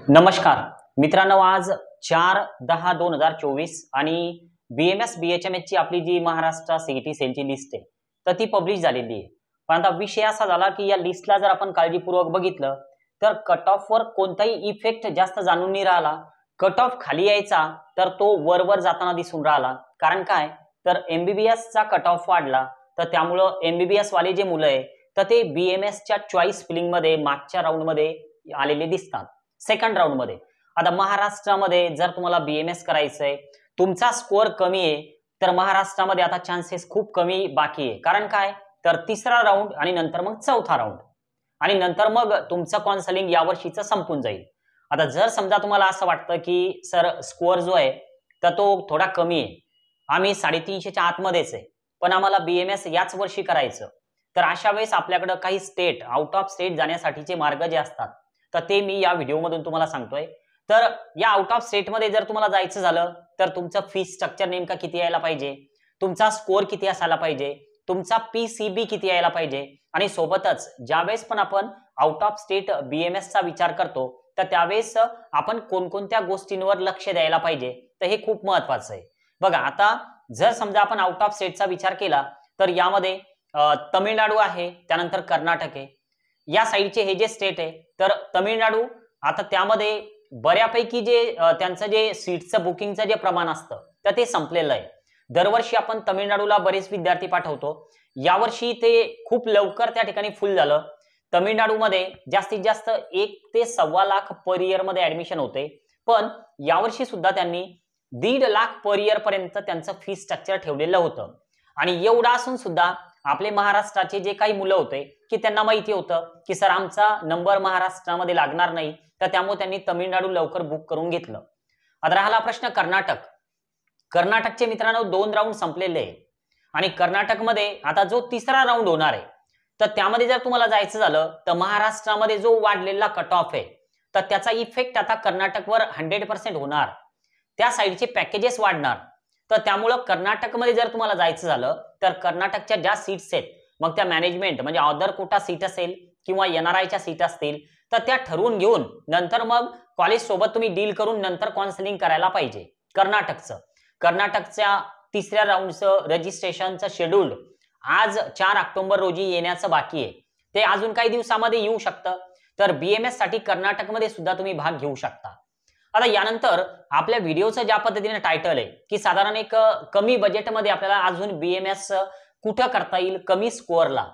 नमस्कार मित्रांनो, आज 4/10/2024 आणि BMS BHMS ची आपली जी महाराष्ट्र सीईटी सेलची लिस्ट आहे तर ती पब्लिश झालेली आहे। पण आता विषय असा झाला की या लिस्टला जर आपण काळजीपूर्वक बघितलं तर कट ऑफ वर कोणताही इफेक्ट जास्त जाणून नाही राहिला। कट ऑफ खाली यायचा तर तो वर जाताना दिसून राहिला। कारण काय तर MBBS चा कट ऑफ वाढला तर त्यामुळे MBBS वाले जे मुलं आहे तर ते BMS च्या चॉईस फिलिंग मध्ये मागच्या राऊंड मध्ये आलेले दिसतात। सेकंड राऊंड मध्ये आता महाराष्ट्रामध्ये जर तुम्हाला BMS करायचंय, तुमचा स्कोअर कमी आहे तर महाराष्ट्रामध्ये आता चान्सेस खूप कमी बाकी आहे। कारण काय तर तिसरा राऊंड आणि नंतर मग चौथा राऊंड आणि नंतर मग तुमचं काउन्सिलिंग यावर्षीचं संपून जाईल। आता जर समजा तुम्हाला असं वाटतं की सर स्कोअर जो आहे तर तो थोडा कमी आहे, आम्ही 350 च्या आतमध्येच आहे पण आम्हाला BMS याच वर्षी करायचं, तर अशा वेळेस आपल्याकडे काही स्टेट आउट ऑफ स्टेट जाण्यासाठीचे मार्ग जे असतात तर ते मी या व्हिडिओ मधून तुम्हाला सांगतोय। तर या आउट ऑफ स्टेट मध्ये जर तुम्हाला जायचं झालं तर तुमचं फी स्ट्रक्चर नेमका किती यायला पाहिजे, तुमचा स्कोअर किती असायला पाहिजे, तुमचा PCB किती यायला पाहिजे आणि सोबतच ज्यावेळेस पण आपण आउट ऑफ स्टेट BMS चा विचार करतो तर त्यावेळेस आपण कोणकोणत्या गोष्टींवर लक्ष द्यायला पाहिजे तर हे खूप महत्त्वाचं आहे। बघा आता जर समजा आपण आउट ऑफ स्टेटचा विचार केला तर यामध्ये तमिळनाडू आहे, त्यानंतर कर्नाटक आहे, या साइडचे हे जे स्टेट आहे तर तमिळनाडू आता त्यामध्ये बऱ्यापैकी जे त्यांचं जे सीट्सचं बुकिंगचं जे प्रमाण असतं तर ते संपलेलं आहे। दरवर्षी आपण तमिळनाडूला बरेच विद्यार्थी पाठवतो, यावर्षी ते खूप लवकर त्या ठिकाणी फुल झालं। तमिळनाडूमध्ये जास्तीत जास्त 1 ते 1.25 लाख पर इयर मध्ये ऍडमिशन होते, पण यावर्षी सुद्धा त्यांनी 1.5 लाख पर इयर पर्यंत त्यांचं फी स्ट्रक्चर ठेवलेलं होतं। आणि एवढा असून सुद्धा आपले महाराष्ट्राचे जे काही मुलं होते की त्यांना माहिती होतं की सर आमचा नंबर महाराष्ट्रामध्ये लागणार नाही, तर त्यामुळे त्यांनी तमिळनाडू लवकर बुक करून घेतलं। आता राहिला प्रश्न कर्नाटक। कर्नाटकचे मित्रांनो 2 राऊंड संपलेले आहे आणि कर्नाटकमध्ये आता जो तिसरा राऊंड होणार आहे तर त्यामध्ये जर तुम्हाला जायचं झालं तर महाराष्ट्रामध्ये जो वाढलेला कट ऑफ आहे तर त्याचा इफेक्ट आता कर्नाटकवर 100% होणार, त्या साइडचे पॅकेजेस वाढणार। तर त्यामुळे कर्नाटकमध्ये जर तुम्हाला जायचं झालं तर कर्नाटकच्या ज्या सीट्स आहेत मग त्या मॅनेजमेंट म्हणजे अदर कोटा सीट असेल किंवा NRIच्या सीट असतील तर त्या ठरवून घेऊन नंतर मग कॉलेज सोबत तुम्ही डील करून नंतर काउन्सिलिंग करायला पाहिजे। कर्नाटकच्या तिसऱ्या राऊंडचं रजिस्ट्रेशनचं शेड्यूल आज 4 ऑक्टोबर रोजी येण्याचं बाकी आहे, ते अजून काही दिवसामध्ये येऊ शकतं। तर BMS साठी कर्नाटकमध्ये सुद्धा तुम्ही भाग घेऊ शकता। आता यानंतर आपल्या व्हिडिओचं ज्या पद्धतीने टायटल आहे की साधारण एक कमी बजेटमध्ये आपल्याला अजून BMS कुठं करता येईल कमी स्कोअरला,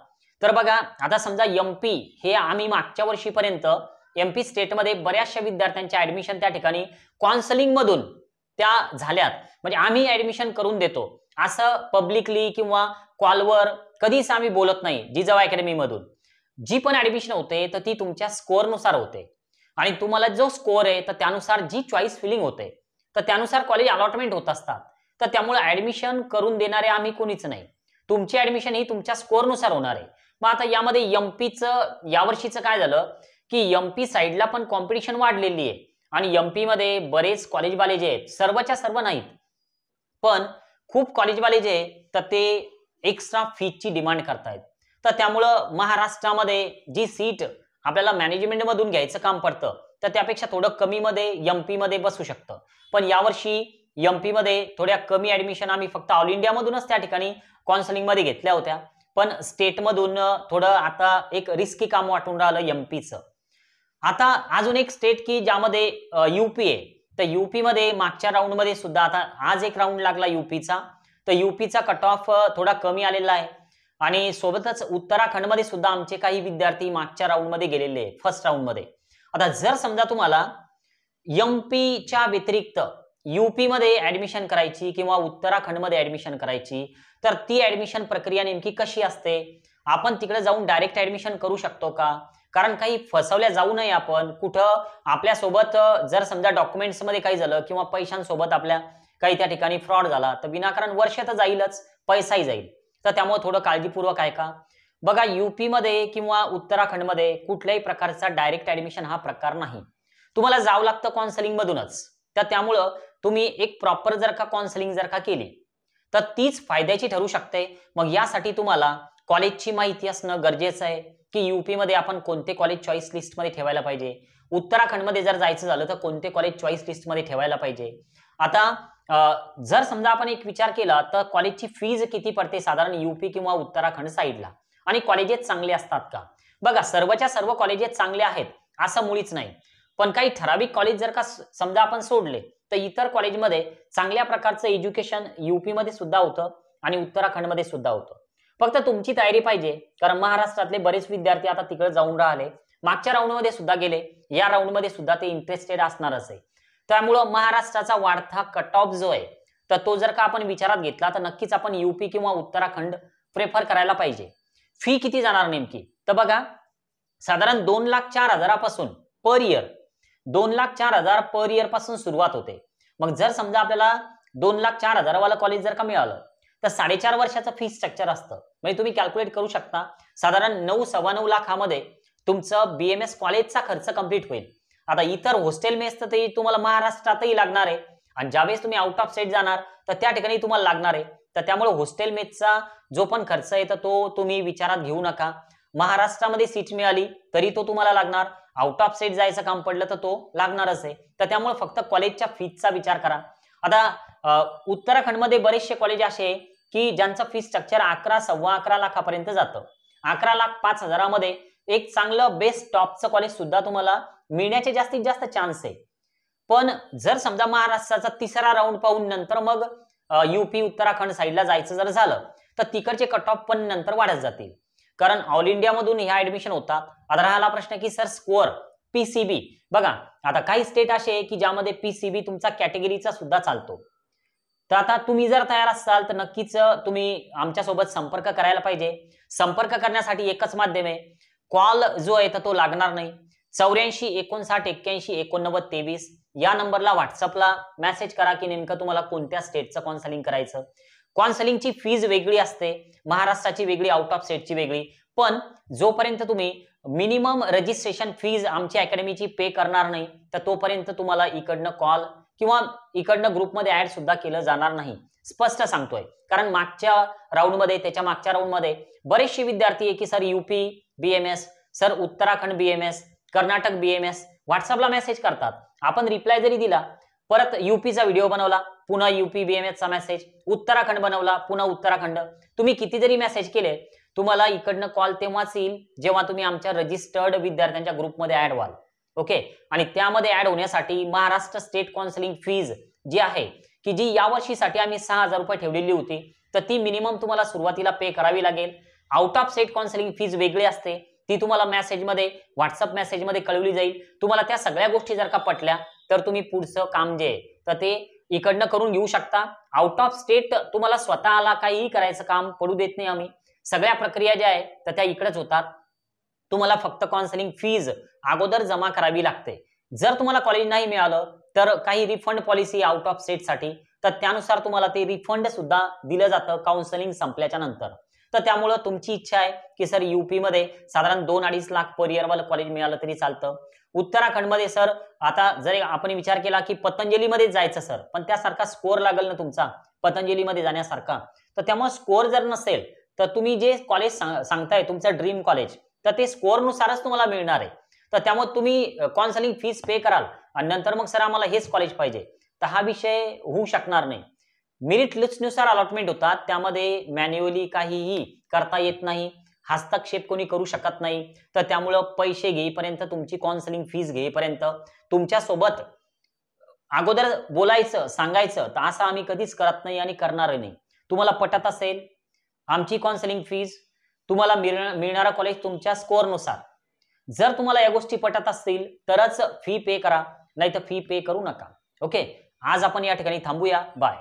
तर बघा आता समजा MP हे आम्ही मागच्या वर्षीपर्यंत MP स्टेटमध्ये बऱ्याचशा विद्यार्थ्यांचे ऍडमिशन त्या ठिकाणी काउन्सिलिंग मधून त्या झाल्यात, म्हणजे आम्ही ऍडमिशन करून देतो असं पब्लिकली किंवा कॉलवर कधीच आम्ही बोलत नाही। जिजाऊ अकॅडमी मधून जी पण ऍडमिशन होते तर ती तुमच्या स्कोअर नुसार होते आणि तुम्हाला जो स्कोअर आहे तर त्यानुसार जी चॉईस फिलिंग होते तर त्यानुसार कॉलेज अलॉटमेंट होत असतात। तर त्यामुळे ऍडमिशन करून देणारे आम्ही कोणीच नाही, तुमची ऍडमिशन ही तुमच्या स्कोअर नुसार होणार आहे। मग आता यामध्ये MPचं यावर्षीचं काय झालं की MP साइडला पण कॉम्पिटिशन वाढलेली आहे आणि MP मध्ये बरेच कॉलेजवाले जे आहेत, सर्वच्या सर्व नाहीत पण खूप कॉलेजवाले जे तर ते एक्स्ट्रा फीची डिमांड करतायत। तर त्यामुळं महाराष्ट्रामध्ये जी सीट आपल्याला मॅनेजमेंट मधून घ्यायचं काम पडतं तर त्यापेक्षा थोडं कमी मध्ये MP मध्ये बसू शकतं। पण यावर्षी MP मध्ये थोड्या कमी ऍडमिशन आम्ही फक्त ऑल इंडिया मधूनच त्या ठिकाणी काउन्सिलिंग मध्ये घेतल्या होत्या, पण स्टेट मधून थोडं आता एक रिस्की काम वाटून राहिलं MPचं। आता अजून एक स्टेट की ज्यामध्ये UP आहे, तर UP मध्ये मागच्या राऊंड मध्ये सुद्धा आता आज एक राऊंड लागला UPचा, तर UPचा कट ऑफ थोडा कमी आलेला आहे आणि सोबतच उत्तराखंड मध्ये सुद्धा आमचे काही विद्यार्थी मागच्या राऊंड मध्ये गेलेले आहेत फर्स्ट राऊंड मध्ये। आता जर समजा तुम्हाला MPच्या व्यतिरिक्त UP मध्ये ऍडमिशन करायची किंवा उत्तराखंड मध्ये ऍडमिशन करायची तर ती ऍडमिशन प्रक्रिया नेमकी कशी असते, आपण तिकडे जाऊन डायरेक्ट ऍडमिशन करू शकतो का, कारण काही फसवल्या जाऊ नये आपण, कुठं आपल्या सोबत जर समजा डॉक्युमेंट्स मध्ये काही झालं किंवा पैशांसोबत आपल्या काही त्या ठिकाणी फ्रॉड झाला तर विनाकारण वर्ष तर जाईलच, पैसाही जाईल। तर त्यामुळे थोडं काळजीपूर्वक ऐका। बघा UP मध्ये किंवा उत्तराखंड मध्ये कुठल्याही प्रकारचा डायरेक्ट ऍडमिशन हा प्रकार नाही, तुम्हाला जावं लागतं काउन्सिलिंग मधूनच। तर त्यामुळं तुम्ही एक प्रॉपर जर का काउन्सिलिंग जर का केली तर तीच फायद्याची ठरू शकते। मग यासाठी तुम्हाला कॉलेजची माहिती असणं गरजेचं आहे की UP मध्ये आपण कोणते कॉलेज चॉईस लिस्ट मध्ये ठेवायला पाहिजे, उत्तराखंडमध्ये जर जायचं झालं तर कोणते कॉलेज चॉईस लिस्टमध्ये ठेवायला पाहिजे. आता जर समजा आपण एक विचार केला तर कॉलेजची फीज किती पडते साधारण यूपी किंवा उत्तराखंड साईडला, आणि कॉलेजेस चांगले असतात का? बघा, सर्वच्या सर्व कॉलेजेस चांगले आहेत असं मुळीच नाही, पण काही ठराविक कॉलेज जर का समजा आपण सोडले तर इतर कॉलेजमध्ये चांगल्या प्रकारचं एज्युकेशन यूपी मध्ये सुद्धा होतं आणि उत्तराखंडमध्ये सुद्धा होतं. फक्त तुमची तयारी पाहिजे, कारण महाराष्ट्रातले बरेच विद्यार्थी आता तिकडे जाऊन राहिले, मागच्या राऊंडमध्ये सुद्धा गेले, या राऊंडमध्ये सुद्धा ते इंटरेस्टेड असणारच आहे. त्यामुळं महाराष्ट्राचा वाढता कट ऑफ जो आहे तर तो जर का आपण विचारात घेतला तर नक्कीच आपण यूपी किंवा उत्तराखंड प्रेफर करायला पाहिजे. फी किती जाणार नेमकी? तर बघा, साधारण 2,04,000 पासून पर इयर, 2,04,000 पर इयर पासून सुरुवात होते. मग जर समजा आपल्याला 2,04,000 वाला कॉलेज जर का मिळालं तर 4.5 वर्षाचं फी स्ट्रक्चर असतं. म्हणजे तुम्ही कॅल्क्युलेट करू शकता, साधारण 9-9.25 लाखामध्ये तुमचं बीएमएस कॉलेजचा खर्च कंप्लीट होईल. आता इतर हॉस्टेल मेस तर ते तुम्हाला महाराष्ट्रातही लागणार आहे, आणि ज्यावेळेस तुम्ही आउट ऑफ स्टेट जाणार तर त्या ठिकाणी तुम्हाला लागणार आहे. तर त्यामुळे हॉस्टेल मेसचा जो पण खर्च आहे तर तो तुम्ही विचारात घेऊ नका. महाराष्ट्रामध्ये सीट मिळाली तरी तो तुम्हाला लागणार, आउट ऑफ स्टेट जायचं काम पडलं तर तो लागणारच आहे. तर त्यामुळे फक्त कॉलेजच्या फीजचा विचार करा. आता उत्तराखंडमध्ये बरेचसे कॉलेज असे आहे की ज्यांचं फी स्ट्रक्चर 11-11.25 लाखापर्यंत जातं. 11,05,000 एक चांगलं बेस्ट टॉपचं कॉलेज सुद्धा तुम्हाला मिळण्याचे जास्तीत जास्त चान्स आहे. पण जर समजा महाराष्ट्राचा तिसरा राऊंड पाहून नंतर मग यूपी उत्तराखंड साईडला जायचं जर झालं तर तिकडचे कट ऑफ पण नंतर वाढत जातील, कारण ऑल इंडिया मधून ह्या ऍडमिशन होतात. आता राहिला प्रश्न की सर स्कोअर पीसीबी, बघा आता काही स्टेट असे आहे की ज्यामध्ये पीसीबी तुमचा कॅटेगरीचा सुद्धा चालतो. तर आता तुम्ही जर तयार असाल तर नक्कीच तुम्ही आमच्यासोबत संपर्क करायला पाहिजे. संपर्क करण्यासाठी एकच माध्यम आहे, कॉल जो आहे तर तो लागणार नाही. 84-59-81-89-23 या नंबरला व्हॉट्सअपला मेसेज करा की नेमकं तुम्हाला कोणत्या स्टेटचं काउन्सिलिंग करायचं. काउन्सिलिंगची फीज वेगळी असते, महाराष्ट्राची वेगळी, आउट ऑफ स्टेटची वेगळी. पण जोपर्यंत तुम्ही मिनिमम रजिस्ट्रेशन फीज आमची अकॅडमीची पे करणार नाही तर तोपर्यंत तुम्हाला इकडनं कॉल किंवा इकडनं ग्रुपमध्ये ऍड सुद्धा केलं जाणार नाही, स्पष्ट सांगतोय. कारण मागच्या राऊंडमध्ये, त्याच्या मागच्या राऊंडमध्ये बरेचसे विद्यार्थी आहे की sir UP BMS, sir Uttarakhand BMS, Karnataka BMS व्हॉट्सअपला मेसेज करतात. आपण रिप्लाय जरी दिला, परत यूपीचा व्हिडिओ बनवला, पुन्हा यूपी बीएमएसचा मेसेज, उत्तराखंड बनवला, पुन्हा उत्तराखंड. तुम्ही किती जरी मेसेज केले, तुम्हाला इकडनं कॉल तेव्हाच येईल जेव्हा तुम्ही आमच्या रजिस्टर्ड विद्यार्थ्यांच्या ग्रुपमध्ये ऍड व्हाल. ओके, आणि त्यामध्ये ऍड होण्यासाठी महाराष्ट्र स्टेट काउन्सिलिंग फीज जी आहे की जी या वर्षीसाठी आम्ही 6,000 रुपये ठेवलेली होती, तर ती मिनिमम तुम्हाला सुरुवातीला पे करावी लागेल. Out of state counselling fees वेगळी असते, ती तुम्हाला मेसेजमध्ये, व्हॉट्सअप मेसेजमध्ये कळवली जाईल. तुम्हाला त्या सगळ्या गोष्टी जर का पटल्या तर तुम्ही पुढचं काम जे आहे तर ते इकडनं करून घेऊ शकता. आउट ऑफ स्टेट तुम्हाला स्वतःला काहीही करायचं काम पडू देत नाही आम्ही. सगळ्या प्रक्रिया ज्या आहे तर त्या इकडेच होतात. तुम्हाला फक्त काउन्सिलिंग फीज अगोदर जमा करावी लागते. जर तुम्हाला कॉलेज नाही मिळालं तर काही refund policy out of state साठी, तर त्यानुसार तुम्हाला ते रिफंड सुद्धा दिलं जातं काउन्सिलिंग संपल्याच्या नंतर. तर त्यामुळे तुमची इच्छा आहे की सर यूपी मध्ये साधारण 2-2.5 लाख पर इयर वाला कॉलेज मिळालं तरी चालतं. उत्तराखंडमध्ये सर आता जर आपण विचार केला की पतंजलीमध्ये जायचं सर, पण त्यासारखा स्कोअर लागेल ना तुमचा पतंजलीमध्ये जाण्यासारखा, तर त्यामुळे स्कोअर जर नसेल तर तुम्ही जे कॉलेज सांगताय तुमचं ड्रीम कॉलेज, तर ते स्कोअर नुसारच तुम्हाला मिळणार आहे. तर त्यामुळे तुम्ही काउन्सिलिंग फीस पे कराल आणि नंतर मग सर आम्हाला हेच कॉलेज पाहिजे, तर हा विषय होऊ शकणार नाही. मेरिट लिस्टनुसार अलॉटमेंट होतात, त्यामध्ये मॅन्युअली काहीही करता येत नाही, हस्तक्षेप कोणी करू शकत नाही. तर त्यामुळं पैसे घेईपर्यंत, तुमची काउन्सिलिंग फीस घेईपर्यंत तुमच्यासोबत अगोदर बोलायचं, सांगायचं, तर असं आम्ही कधीच करत नाही आणि करणार नाही. तुम्हाला पटत असेल आमची काउन्सिलिंग फीज, तुम्हाला मिळणारा कॉलेज तुमच्या स्कोअरनुसार, जर तुम्हाला या गोष्टी पटत असतील तरच फी पे करा, नाही तर फी पे करू नका. ओके, आज आपण या ठिकाणी थांबूया. बाय.